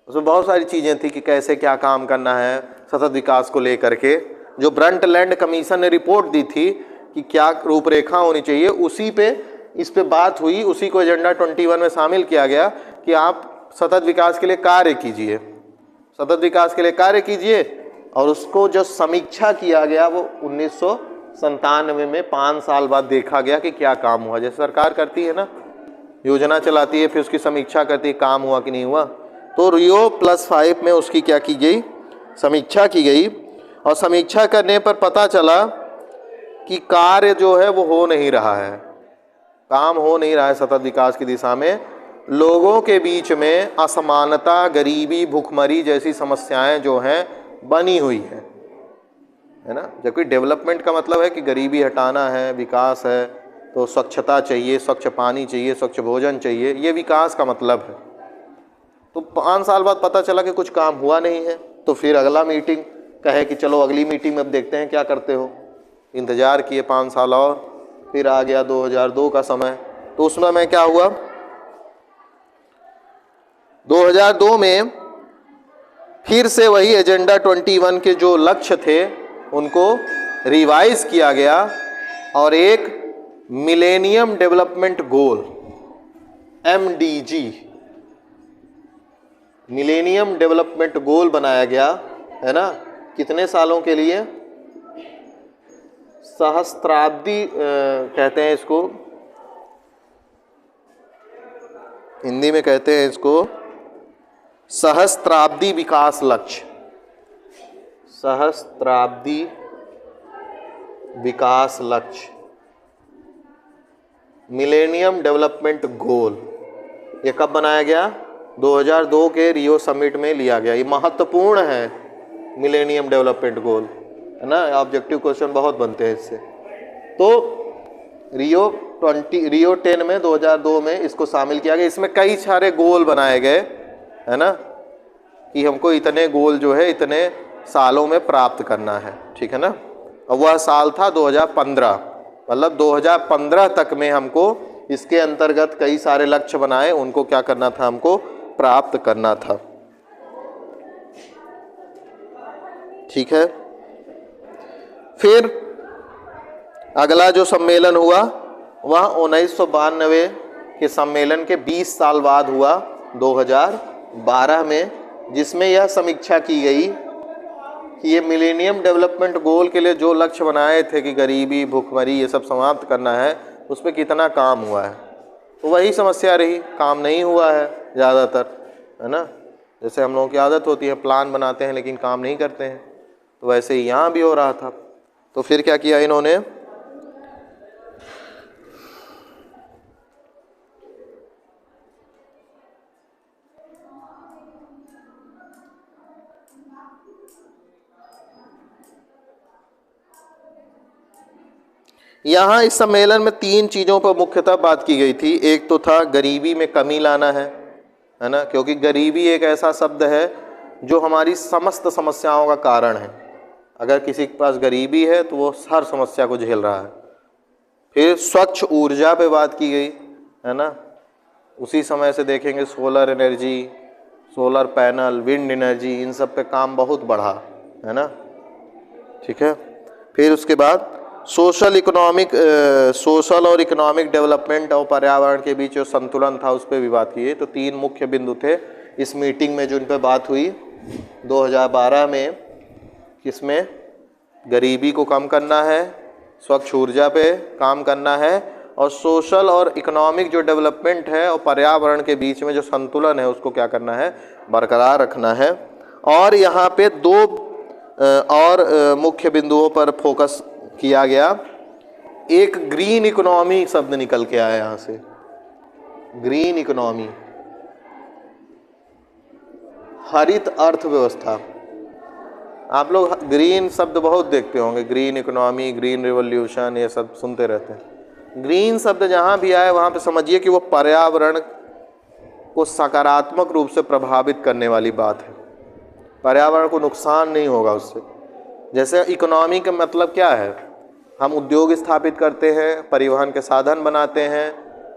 उसमें बहुत सारी चीज़ें थी कि कैसे क्या काम करना है सतत विकास को लेकर के। जो ब्रंटलैंड कमीशन ने रिपोर्ट दी थी कि क्या रूपरेखा होनी चाहिए, उसी पे इस पे बात हुई, उसी को एजेंडा 21 में शामिल किया गया कि आप सतत विकास के लिए कार्य कीजिए, सतत विकास के लिए कार्य कीजिए। और उसको जो समीक्षा किया गया वो 1997 में 5 साल बाद देखा गया कि क्या काम हुआ। जैसे सरकार करती है ना, योजना चलाती है, फिर उसकी समीक्षा करती है काम हुआ कि नहीं हुआ। तो रियो +5 में उसकी क्या की गई, समीक्षा की गई। और समीक्षा करने पर पता चला कि कार्य जो है वो हो नहीं रहा है, काम हो नहीं रहा है सतत विकास की दिशा में। लोगों के बीच में असमानता, गरीबी, भुखमरी जैसी समस्याएं जो हैं बनी हुई है ना। जबकि डेवलपमेंट का मतलब है कि गरीबी हटाना है, विकास है, तो स्वच्छता चाहिए, स्वच्छ पानी चाहिए, स्वच्छ भोजन चाहिए, ये विकास का मतलब है। तो 5 साल बाद पता चला कि कुछ काम हुआ नहीं है। तो फिर अगला मीटिंग कहे कि चलो अगली मीटिंग में अब देखते हैं क्या करते हो। इंतज़ार किए 5 साल और, फिर आ गया 2002 का समय। तो उसमें मैं क्या हुआ, 2002 में फिर से वही एजेंडा 21 के जो लक्ष्य थे उनको रिवाइज किया गया और एक millennium development goal MDG, millennium development goal बनाया गया है ना। कितने सालों के लिए, सहस्त्राब्दी कहते हैं इसको, हिंदी में कहते हैं इसको सहस्त्राब्दी विकास लक्ष्य, सहस्त्राब्दी विकास लक्ष्य, मिलेनियम डेवलपमेंट गोल। ये कब बनाया गया, 2002 के रियो समिट में लिया गया। ये महत्वपूर्ण है मिलेनियम डेवलपमेंट गोल, है ना। ऑब्जेक्टिव क्वेश्चन बहुत बनते हैं इससे। तो रियो 10 में 2002 में इसको शामिल किया गया। इसमें कई सारे गोल बनाए गए, है ना, कि हमको इतने गोल जो है इतने सालों में प्राप्त करना है। ठीक है ना। और वह साल था 2015, मतलब 2015 तक में हमको इसके अंतर्गत कई सारे लक्ष्य बनाए, उनको क्या करना था, हमको प्राप्त करना था। ठीक है। फिर अगला जो सम्मेलन हुआ वह 1992 के सम्मेलन के 20 साल बाद हुआ, 2012 में, जिसमें यह समीक्षा की गई कि ये मिलेनियम डेवलपमेंट गोल के लिए जो लक्ष्य बनाए थे कि गरीबी, भुखमरी ये सब समाप्त करना है, उस पर कितना काम हुआ है। तो वही समस्या रही, काम नहीं हुआ है ज़्यादातर, है ना। जैसे हम लोगों की आदत होती है, प्लान बनाते हैं लेकिन काम नहीं करते हैं, तो वैसे ही यहाँ भी हो रहा था। तो फिर क्या किया इन्होंने, यहाँ इस सम्मेलन में 3 चीज़ों पर मुख्यतः बात की गई थी। एक तो था गरीबी में कमी लाना है ना, क्योंकि गरीबी एक ऐसा शब्द है जो हमारी समस्त समस्याओं का कारण है। अगर किसी के पास गरीबी है तो वो हर समस्या को झेल रहा है। फिर स्वच्छ ऊर्जा पे बात की गई है ना, उसी समय से देखेंगे solar energy, solar panel, wind energy, इन सब पे काम बहुत बढ़ा है ना, ठीक है। फिर उसके बाद सोशल और इकोनॉमिक डेवलपमेंट और पर्यावरण के बीच जो संतुलन था उस पर भी बात की है। तो 3 मुख्य बिंदु थे इस मीटिंग में जो इन पर बात हुई 2012 में। किसमें, गरीबी को कम करना है, स्वच्छ ऊर्जा पे काम करना है, और सोशल और इकोनॉमिक जो डेवलपमेंट है और पर्यावरण के बीच में जो संतुलन है उसको क्या करना है, बरकरार रखना है। और यहाँ पे 2 और मुख्य बिंदुओं पर फोकस किया गया। एक ग्रीन इकोनॉमी शब्द निकल के आया यहाँ से, ग्रीन इकोनॉमी, हरित अर्थव्यवस्था। आप लोग ग्रीन शब्द बहुत देखते होंगे, ग्रीन इकोनॉमी, ग्रीन रिवॉल्यूशन, ये सब सुनते रहते हैं। ग्रीन शब्द जहाँ भी आए वहाँ पे समझिए कि वो पर्यावरण को सकारात्मक रूप से प्रभावित करने वाली बात है। पर्यावरण को नुकसान नहीं होगा उससे। जैसे इकोनॉमी का मतलब क्या है, हम उद्योग स्थापित करते हैं, परिवहन के साधन बनाते हैं,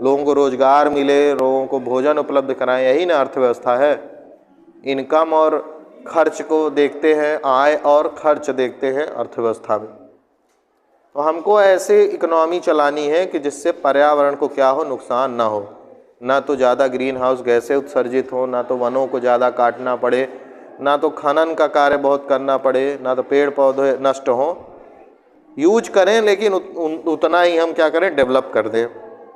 लोगों को रोजगार मिले, लोगों को भोजन उपलब्ध कराएं, यही ना अर्थव्यवस्था है। इनकम और खर्च को देखते हैं, आय और खर्च देखते हैं अर्थव्यवस्था में। तो हमको ऐसे इकोनॉमी चलानी है कि जिससे पर्यावरण को क्या हो, नुकसान ना हो, ना तो ज़्यादा ग्रीन हाउस गैसें उत्सर्जित हो, ना तो वनों को ज़्यादा काटना पड़े, ना तो खनन का कार्य बहुत करना पड़े, ना तो पेड़ पौधे नष्ट हों। यूज करें लेकिन उतना ही हम क्या करें, डेवलप कर दें,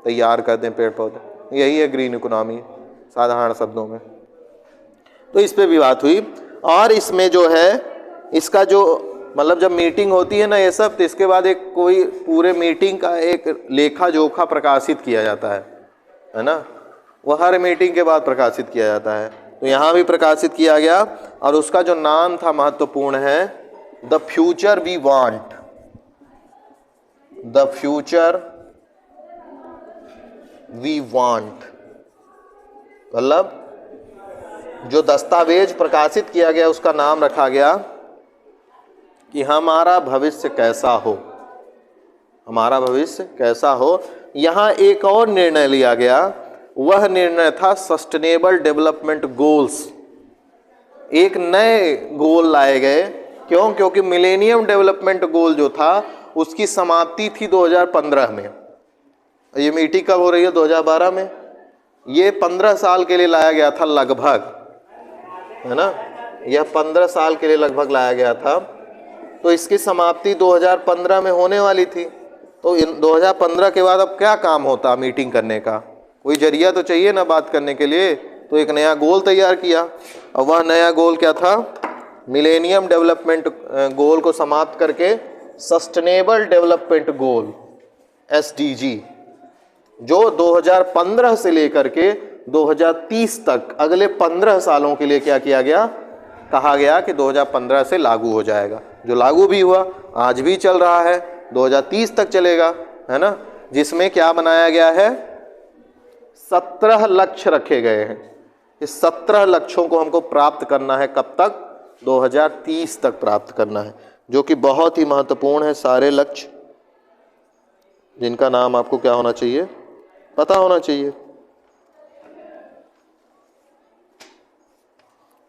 तैयार कर दें पेड़ पौधे। यही है ग्रीन इकोनॉमी साधारण शब्दों में। तो इस पे भी बात हुई। और इसमें जो है इसका जो मतलब जब मीटिंग होती है ना ये सब, तो इसके बाद एक कोई पूरे मीटिंग का एक लेखा जोखा प्रकाशित किया जाता है ना, वो हर मीटिंग के बाद प्रकाशित किया जाता है। तो यहाँ भी प्रकाशित किया गया और उसका जो नाम था महत्वपूर्ण है, the future we want, the future we want. मतलब जो दस्तावेज प्रकाशित किया गया उसका नाम रखा गया कि हमारा भविष्य कैसा हो, हमारा भविष्य कैसा हो। यहाँ एक और निर्णय लिया गया, वह निर्णय था सस्टेनेबल डेवलपमेंट गोल्स। एक नए गोल लाए गए। क्यों? क्योंकि मिलेनियम डेवलपमेंट गोल जो था उसकी समाप्ति थी 2015 में। ये मीटिंग कब हो रही है? 2012 में। ये 15 साल के लिए लाया गया था लगभग, है ना, यह 15 साल के लिए लगभग लाया गया था। तो इसकी समाप्ति 2015 में होने वाली थी। तो 2015 के बाद अब क्या काम होता मीटिंग करने का? कोई जरिया तो चाहिए ना बात करने के लिए। तो एक नया गोल तैयार किया और वह नया गोल क्या था? मिलेनियम डेवलपमेंट गोल को समाप्त करके सस्टेनेबल डेवलपमेंट गोल SDG, जो 2015 से लेकर के 2030 तक अगले 15 सालों के लिए क्या किया गया? कहा गया कि 2015 से लागू हो जाएगा। जो लागू भी हुआ, आज भी चल रहा है, 2030 तक चलेगा, है ना। जिसमें क्या बनाया गया है? 17 लक्ष्य रखे गए हैं। इस 17 लक्ष्यों को हमको प्राप्त करना है। कब तक? 2030 तक प्राप्त करना है, जो कि बहुत ही महत्वपूर्ण है। सारे लक्ष्य जिनका नाम आपको क्या होना चाहिए? पता होना चाहिए।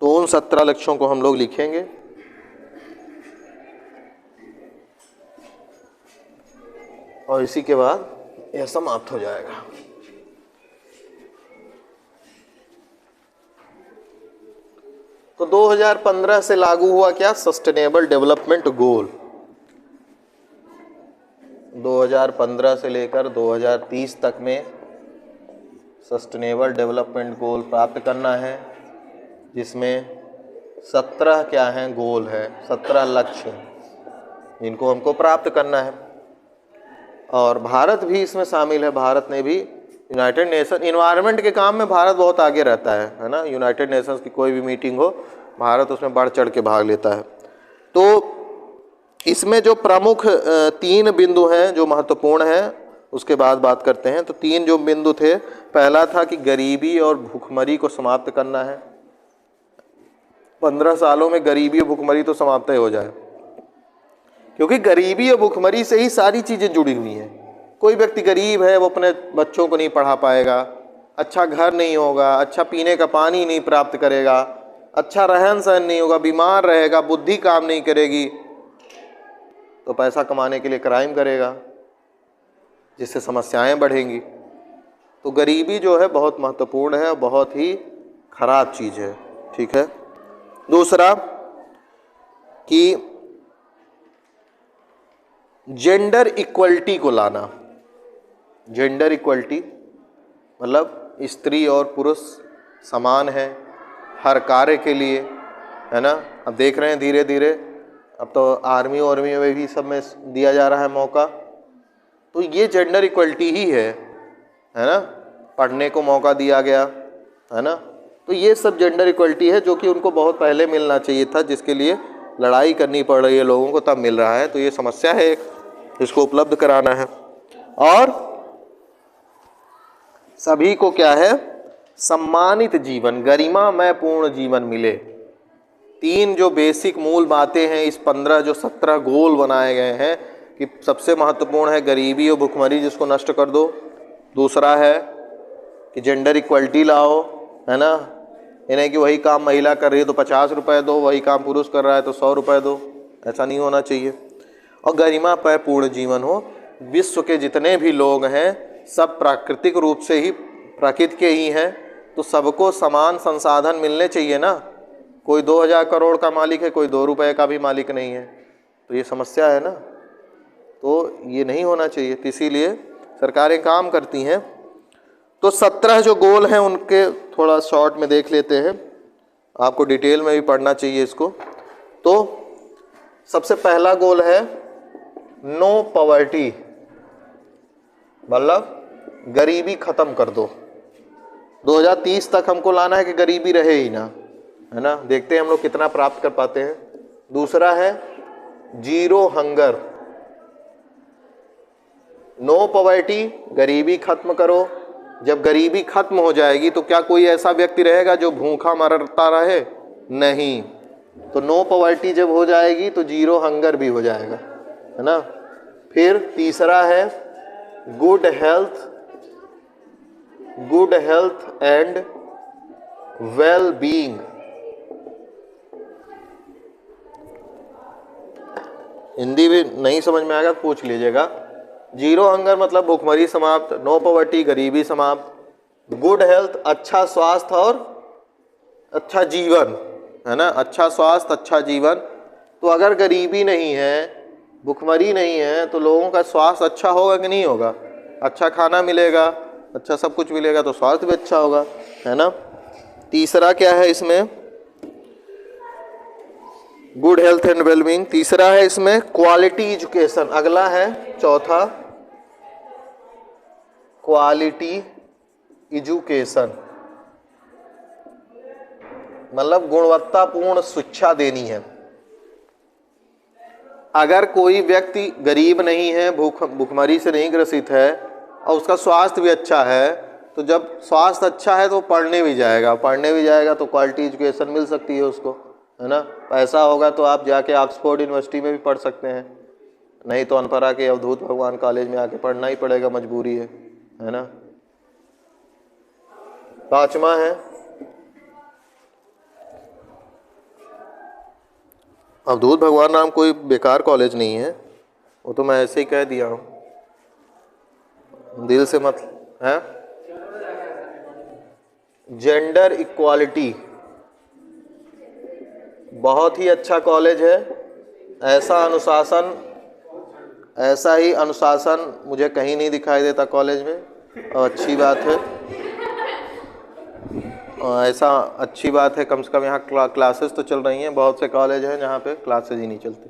तो उन 17 लक्ष्यों को हम लोग लिखेंगे। और इसी के बाद यह समाप्त हो जाएगा। तो 2015 से लागू हुआ क्या? Sustainable development goal. 2015 से लेकर 2030 तक में सस्टेनेबल डेवलपमेंट गोल प्राप्त करना है, जिसमें 17 क्या हैं? गोल है, 17 लक्ष्य। इनको हमको प्राप्त करना है। और भारत भी इसमें शामिल है। भारत ने भी यूनाइटेड नेशन इन्वायरमेंट के काम में भारत बहुत आगे रहता है ना। यूनाइटेड नेशंस की कोई भी मीटिंग हो, भारत उसमें बढ़ चढ़ के भाग लेता है। तो इसमें जो प्रमुख 3 बिंदु हैं जो महत्वपूर्ण हैं, उसके बाद बात करते हैं। तो 3 जो बिंदु थे, पहला था कि गरीबी और भूखमरी को समाप्त करना है। 15 सालों में गरीबी और भूखमरी तो समाप्त ही हो जाए, क्योंकि गरीबी और भूखमरी से ही सारी चीज़ें जुड़ी हुई हैं। कोई व्यक्ति गरीब है, वो अपने बच्चों को नहीं पढ़ा पाएगा, अच्छा घर नहीं होगा, अच्छा पीने का पानी नहीं प्राप्त करेगा, अच्छा रहन सहन नहीं होगा, बीमार रहेगा, बुद्धि काम नहीं करेगी, तो पैसा कमाने के लिए क्राइम करेगा, जिससे समस्याएं बढ़ेंगी। तो गरीबी जो है बहुत महत्वपूर्ण है और बहुत ही खराब चीज़ है। ठीक है। दूसरा कि जेंडर इक्वलिटी को लाना। जेंडर इक्वलिटी मतलब स्त्री और पुरुष समान है हर कार्य के लिए, है ना। अब देख रहे हैं धीरे धीरे, अब तो आर्मी में भी सब में दिया जा रहा है मौका। तो ये जेंडर इक्वलिटी ही है ना। पढ़ने को मौका दिया गया, है ना। तो ये सब जेंडर इक्वलिटी है जो कि उनको बहुत पहले मिलना चाहिए था, जिसके लिए लड़ाई करनी पड़ रही है लोगों को, तब मिल रहा है। तो ये समस्या है, इसको उपलब्ध कराना है। और सभी को क्या है, सम्मानित जीवन, गरिमामय पूर्ण जीवन मिले। 3 जो बेसिक मूल बातें हैं इस 15 जो 17 गोल बनाए गए हैं कि सबसे महत्वपूर्ण है गरीबी और भुखमरी, जिसको नष्ट कर दो। दूसरा है कि जेंडर इक्वलिटी लाओ, है ना। यानी कि वही काम महिला कर रही है तो 50 रुपये दो, वही काम पुरुष कर रहा है तो 100 रुपये दो। ऐसा नहीं होना चाहिए। और गरिमा पर पूर्ण जीवन हो। विश्व के जितने भी लोग हैं सब प्राकृतिक रूप से ही प्रकृति के ही हैं, तो सबको समान संसाधन मिलने चाहिए ना। कोई 2000 करोड़ का मालिक है, कोई 2 रुपये का भी मालिक नहीं है, तो ये समस्या है ना। तो ये नहीं होना चाहिए। तो इसीलिए सरकारें काम करती हैं। तो 17 जो गोल हैं उनके थोड़ा शॉर्ट में देख लेते हैं, आपको डिटेल में भी पढ़ना चाहिए इसको। तो सबसे पहला गोल है नो पॉवर्टी, मतलब गरीबी खत्म कर दो। 2030 तक हमको लाना है कि गरीबी रहे ही ना, है ना। देखते हैं हम लोग कितना प्राप्त कर पाते हैं। दूसरा है जीरो हंगर, नो पॉवर्टी, गरीबी खत्म करो। जब गरीबी खत्म हो जाएगी तो क्या कोई ऐसा व्यक्ति रहेगा जो भूखा मरता रहे? नहीं। तो नो पॉवर्टी जब हो जाएगी तो जीरो हंगर भी हो जाएगा, है ना। फिर तीसरा है good health and well being. Hindi भी नहीं समझ में आएगा तो पूछ लीजिएगा। जीरो हंगर मतलब भूखमरी समाप्त, नो पॉवर्टी गरीबी समाप्त, गुड हेल्थ अच्छा स्वास्थ्य और अच्छा जीवन, है ना। अच्छा स्वास्थ्य अच्छा जीवन। तो अगर गरीबी नहीं है, भूखमरी नहीं है, तो लोगों का स्वास्थ्य अच्छा होगा कि नहीं होगा? अच्छा खाना मिलेगा, अच्छा सब कुछ मिलेगा, तो स्वास्थ्य भी अच्छा होगा, है ना। तीसरा क्या है इसमें? Good health and wellbeing. तीसरा है इसमें क्वालिटी एजुकेशन। अगला है चौथा क्वालिटी एजुकेशन, मतलब गुणवत्तापूर्ण शिक्षा देनी है। अगर कोई व्यक्ति गरीब नहीं है, भूखमरी से नहीं ग्रसित है और उसका स्वास्थ्य भी अच्छा है, तो जब स्वास्थ्य अच्छा है तो पढ़ने भी जाएगा तो क्वालिटी एजुकेशन मिल सकती है उसको, है ना। पैसा होगा तो आप जाके ऑक्सफोर्ड यूनिवर्सिटी में भी पढ़ सकते हैं, नहीं तो अनपरा के अवधूत भगवान कॉलेज में आके पढ़ना ही पड़ेगा, मजबूरी है ना। पांचवा है अवधूत भगवान नाम कोई बेकार कॉलेज नहीं है, वो तो मैं ऐसे ही कह दिया हूँ, दिल से मत है। जेंडर इक्वालिटी बहुत ही अच्छा कॉलेज है। ऐसा ही अनुशासन मुझे कहीं नहीं दिखाई देता कॉलेज में, और अच्छी बात है। ऐसा अच्छी बात है, कम से कम यहाँ क्लासेस तो चल रही हैं। बहुत से कॉलेज हैं जहाँ पे क्लासेज ही नहीं चलती।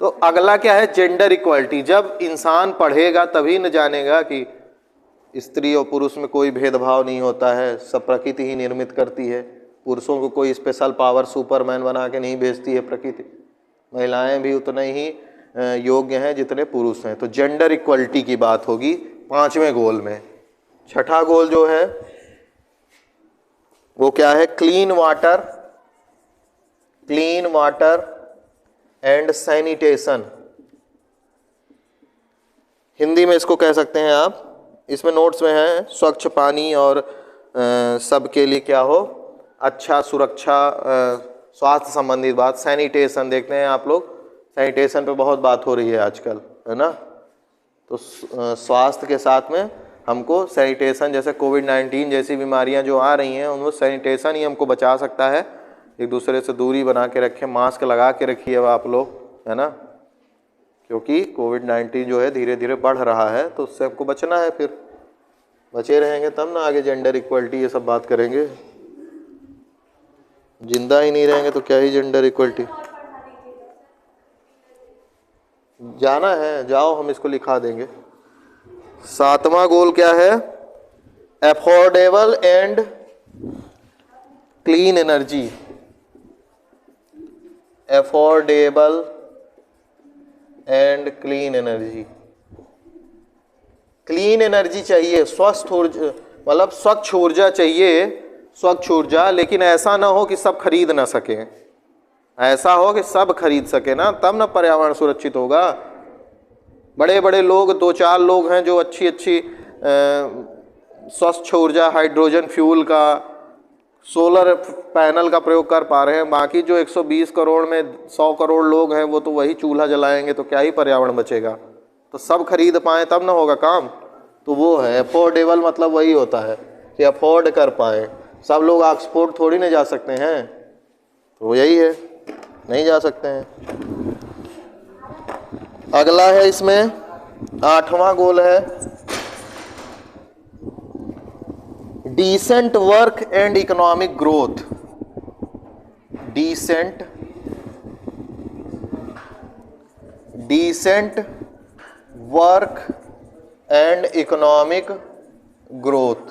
तो अगला क्या है, जेंडर इक्वालिटी। जब इंसान पढ़ेगा तभी न जानेगा कि स्त्री और पुरुष में कोई भेदभाव नहीं होता है, सब प्रकृति ही निर्मित करती है। पुरुषों को कोई स्पेशल पावर सुपरमैन बना के नहीं भेजती है प्रकृति, महिलाएं भी उतने ही योग्य हैं जितने पुरुष हैं। तो जेंडर इक्वलिटी की बात होगी 5वें गोल में। छठा गोल जो है वो क्या है, clean water and sanitation. Hindi में इसको कह सकते हैं आप, इसमें नोट्स में है, स्वच्छ पानी और सबके लिए क्या हो, अच्छा सुरक्षा, स्वास्थ्य संबंधित बात। सैनिटेशन देखते हैं आप लोग, सैनिटेशन पे बहुत बात हो रही है आजकल, है ना। तो स्वास्थ्य के साथ में हमको सैनिटेशन, जैसे कोविड-19 जैसी बीमारियां जो आ रही हैं उनमें सैनिटेशन ही हमको बचा सकता है। एक दूसरे से दूरी बना के रखें, मास्क लगा के रखिए आप लोग, है ना, क्योंकि कोविड-19 जो है धीरे धीरे बढ़ रहा है, तो उससे हमको बचना है। फिर बचे रहेंगे तब ना आगे जेंडर इक्वलिटी ये सब बात करेंगे। जिंदा ही नहीं रहेंगे तो क्या ही जेंडर इक्वलिटी। जाना है, जाओ, हम इसको लिखा देंगे। 7वां गोल क्या है, affordable and clean energy. Affordable and clean energy. Clean energy चाहिए, स्वस्थ ऊर्जा, मतलब स्वच्छ ऊर्जा चाहिए, स्वच्छ ऊर्जा। लेकिन ऐसा ना हो कि सब खरीद ना सके, ऐसा हो कि सब खरीद सके ना, तब ना पर्यावरण सुरक्षित होगा। बड़े बड़े लोग, 2-4 लोग हैं जो अच्छी स्वच्छ ऊर्जा, हाइड्रोजन फ्यूल का, सोलर पैनल का प्रयोग कर पा रहे हैं। बाकी जो 120 करोड़ में 100 करोड़ लोग हैं वो तो वही चूल्हा जलाएंगे, तो क्या ही पर्यावरण बचेगा। तो सब खरीद पाएँ तब ना होगा काम। तो वो है अफोर्डेबल, मतलब वही होता है कि अफोर्ड कर पाए। सब लोग ऑक्सफोर्ड थोड़ी ना जा सकते हैं, तो यही है, नहीं जा सकते हैं। अगला है इसमें 8वां गोल है decent work and economic growth. Decent work and economic growth,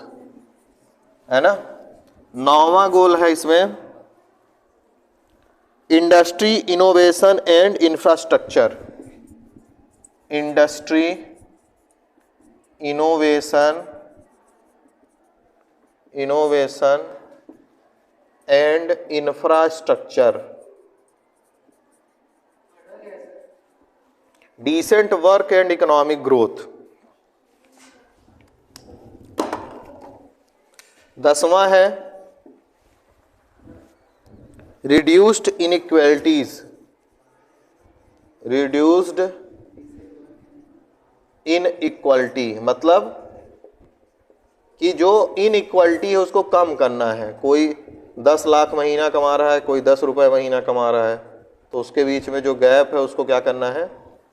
है ना। 9वां गोल है इसमें industry, innovation and infrastructure. Industry, innovation and infrastructure. Decent work and economic growth. 10वां है रिड्यूस्ड इनइक्वालिटीज। रिड्यूस्ड इनइक्वालिटी मतलब कि जो इनइक्वालिटी है उसको कम करना है। कोई 10 लाख महीना कमा रहा है, कोई 10 रुपए महीना कमा रहा है, तो उसके बीच में जो गैप है उसको क्या करना है,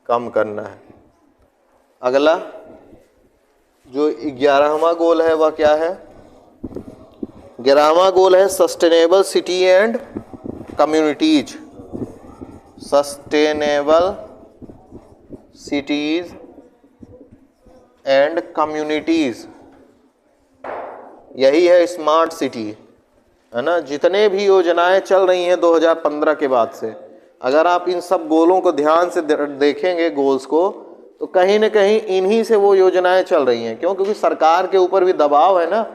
कम करना है। अगला जो 11वां गोल है वह क्या है, 11वां गोल है sustainable city and communities. Sustainable cities and communities, यही है स्मार्ट सिटी, है ना। जितने भी योजनाएं चल रही हैं 2015 के बाद से, अगर आप इन सब गोलों को ध्यान से देखेंगे, गोल्स को, तो कहीं ना कहीं इन्हीं से वो योजनाएं चल रही हैं। क्यों? क्योंकि सरकार के ऊपर भी दबाव है ना।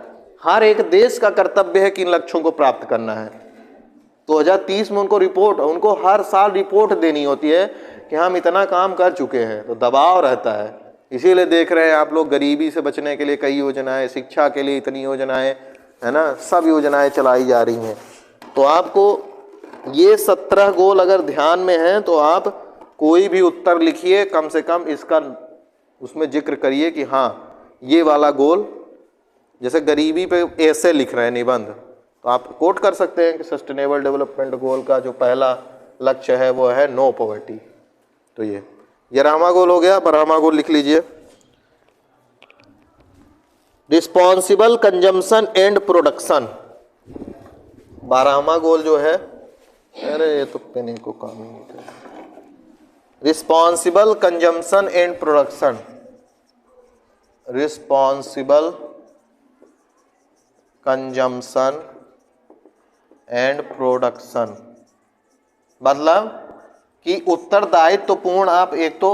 हर एक देश का कर्तव्य है कि इन लक्ष्यों को प्राप्त करना है। 2030 में उनको हर साल रिपोर्ट देनी होती है कि हम इतना काम कर चुके हैं, तो दबाव रहता है। इसीलिए देख रहे हैं आप लोग, गरीबी से बचने के लिए कई योजनाएं, शिक्षा के लिए इतनी योजनाएं, है ना, सब योजनाएं चलाई जा रही हैं। तो आपको ये 17 गोल अगर ध्यान में हैं तो आप कोई भी उत्तर लिखिए, कम से कम इसका उसमें जिक्र करिए कि हाँ ये वाला गोल, जैसे गरीबी पे ऐसे लिख रहे हैं निबंध, तो आप कोट कर सकते हैं कि सस्टेनेबल डेवलपमेंट गोल का जो पहला लक्ष्य है वो है नो पॉवर्टी। तो ये 11वां गोल हो गया। 12वां गोल लिख लीजिए, रिस्पॉन्सिबल कंजम्पशन एंड प्रोडक्शन। 12वां गोल जो है, अरे ये तो पेन को काम ही नहीं कर, responsible consumption and production, responsible consumption and production मतलब कि उत्तरदायित्वपूर्ण आप एक तो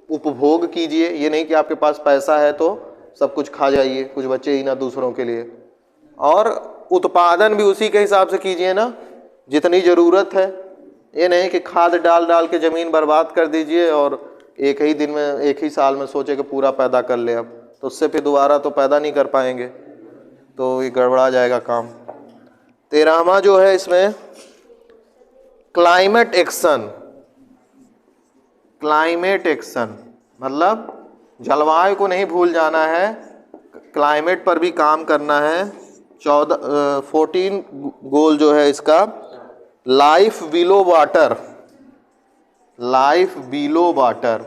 उपभोग कीजिए, ये नहीं कि आपके पास पैसा है तो सब कुछ खा जाइए, कुछ बचे ही ना दूसरों के लिए, और उत्पादन भी उसी के हिसाब से कीजिए ना जितनी ज़रूरत है। ये नहीं कि खाद डाल डाल के ज़मीन बर्बाद कर दीजिए और एक ही दिन में एक ही साल में सोचे कि पूरा पैदा कर ले, अब तो उससे फिर दोबारा तो पैदा नहीं कर पाएंगे, तो ये गड़बड़ा जाएगा काम। 13वां जो है इसमें क्लाइमेट एक्शन, क्लाइमेट एक्शन मतलब जलवायु को नहीं भूल जाना है, क्लाइमेट पर भी काम करना है। 14 गोल जो है इसका, life below water, life below water.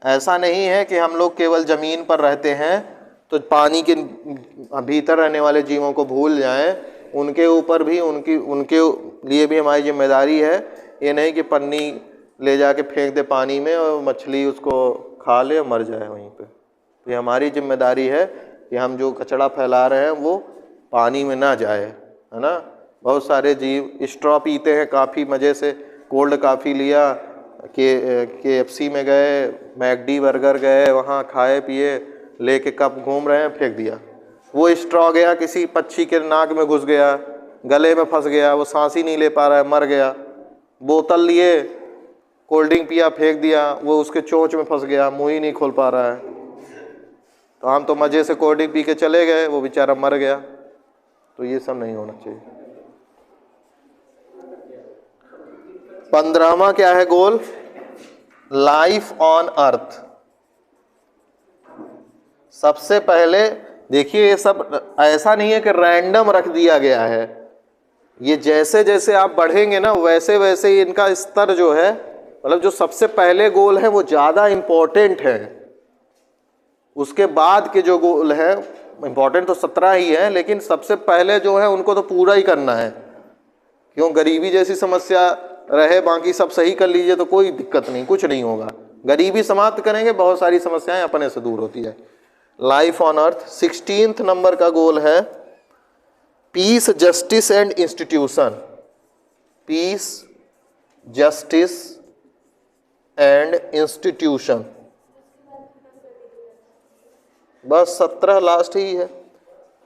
ऐसा नहीं है कि हम लोग केवल ज़मीन पर रहते हैं तो पानी के भीतर रहने वाले जीवों को भूल जाएं, उनके ऊपर भी उनके लिए भी हमारी जिम्मेदारी है। ये नहीं कि पन्नी ले जाके फेंक दे पानी में और मछली उसको खा ले और मर जाए वहीं पे। तो ये हमारी जिम्मेदारी है कि हम जो कचरा फैला रहे हैं वो पानी में ना जाए, है ना। बहुत सारे जीव स्ट्रॉ पीते हैं काफ़ी मज़े से, कोल्ड कॉफ़ी लिया, KFC में गए, मैकडी बर्गर गए, वहाँ खाए पिए, लेके कप घूम रहे हैं, फेंक दिया। वो स्ट्रॉ गया किसी पक्षी के नाक में घुस गया, गले में फंस गया, वो सांस ही नहीं ले पा रहा है, मर गया। बोतल लिए, कोल्ड ड्रिंक पिया, फेंक दिया, वो उसके चोंच में फंस गया, मुँह ही नहीं खोल पा रहा है। तो हम तो मज़े से कोल्ड ड्रिंक पी के चले गए, वो बेचारा मर गया। तो ये सब नहीं होना चाहिए। 15वां क्या है गोल, लाइफ ऑन अर्थ। सबसे पहले देखिए ये सब ऐसा नहीं है कि रैंडम रख दिया गया है, ये जैसे जैसे आप बढ़ेंगे ना वैसे वैसे ही इनका स्तर जो है, मतलब जो सबसे पहले गोल है वो ज़्यादा इम्पोर्टेंट है। उसके बाद के जो गोल है इम्पोर्टेंट तो 17 ही है, लेकिन सबसे पहले जो है उनको तो पूरा ही करना है। क्यों, गरीबी जैसी समस्या रहे, बाकी सब सही कर लीजिए तो कोई दिक्कत नहीं, कुछ नहीं होगा। गरीबी समाप्त करेंगे, बहुत सारी समस्याएं अपने से दूर होती है। Life on earth. 16th number का गोल है peace, justice and institution. Peace, justice and institution, बस 17 लास्ट ही है।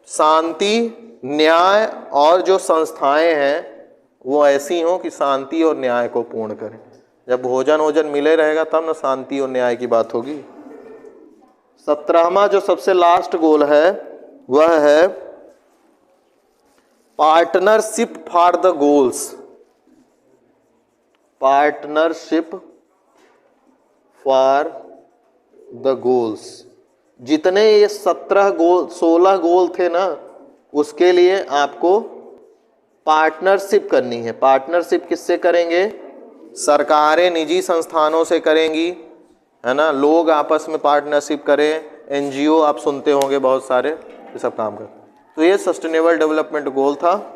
शांति, न्याय और जो संस्थाएं हैं वो ऐसी हों कि शांति और न्याय को पूर्ण करें। जब भोजन मिले रहेगा तब ना शांति और न्याय की बात होगी। 17वां जो सबसे लास्ट गोल है वह है partnership for the goals. Partnership for the goals. जितने ये 16 गोल थे ना, उसके लिए आपको पार्टनरशिप करनी है। पार्टनरशिप किससे करेंगे, सरकारें निजी संस्थानों से करेंगी, है ना, लोग आपस में पार्टनरशिप करें, NGO आप सुनते होंगे बहुत सारे, ये सब काम करते हैं। तो ये सस्टेनेबल डेवलपमेंट गोल था।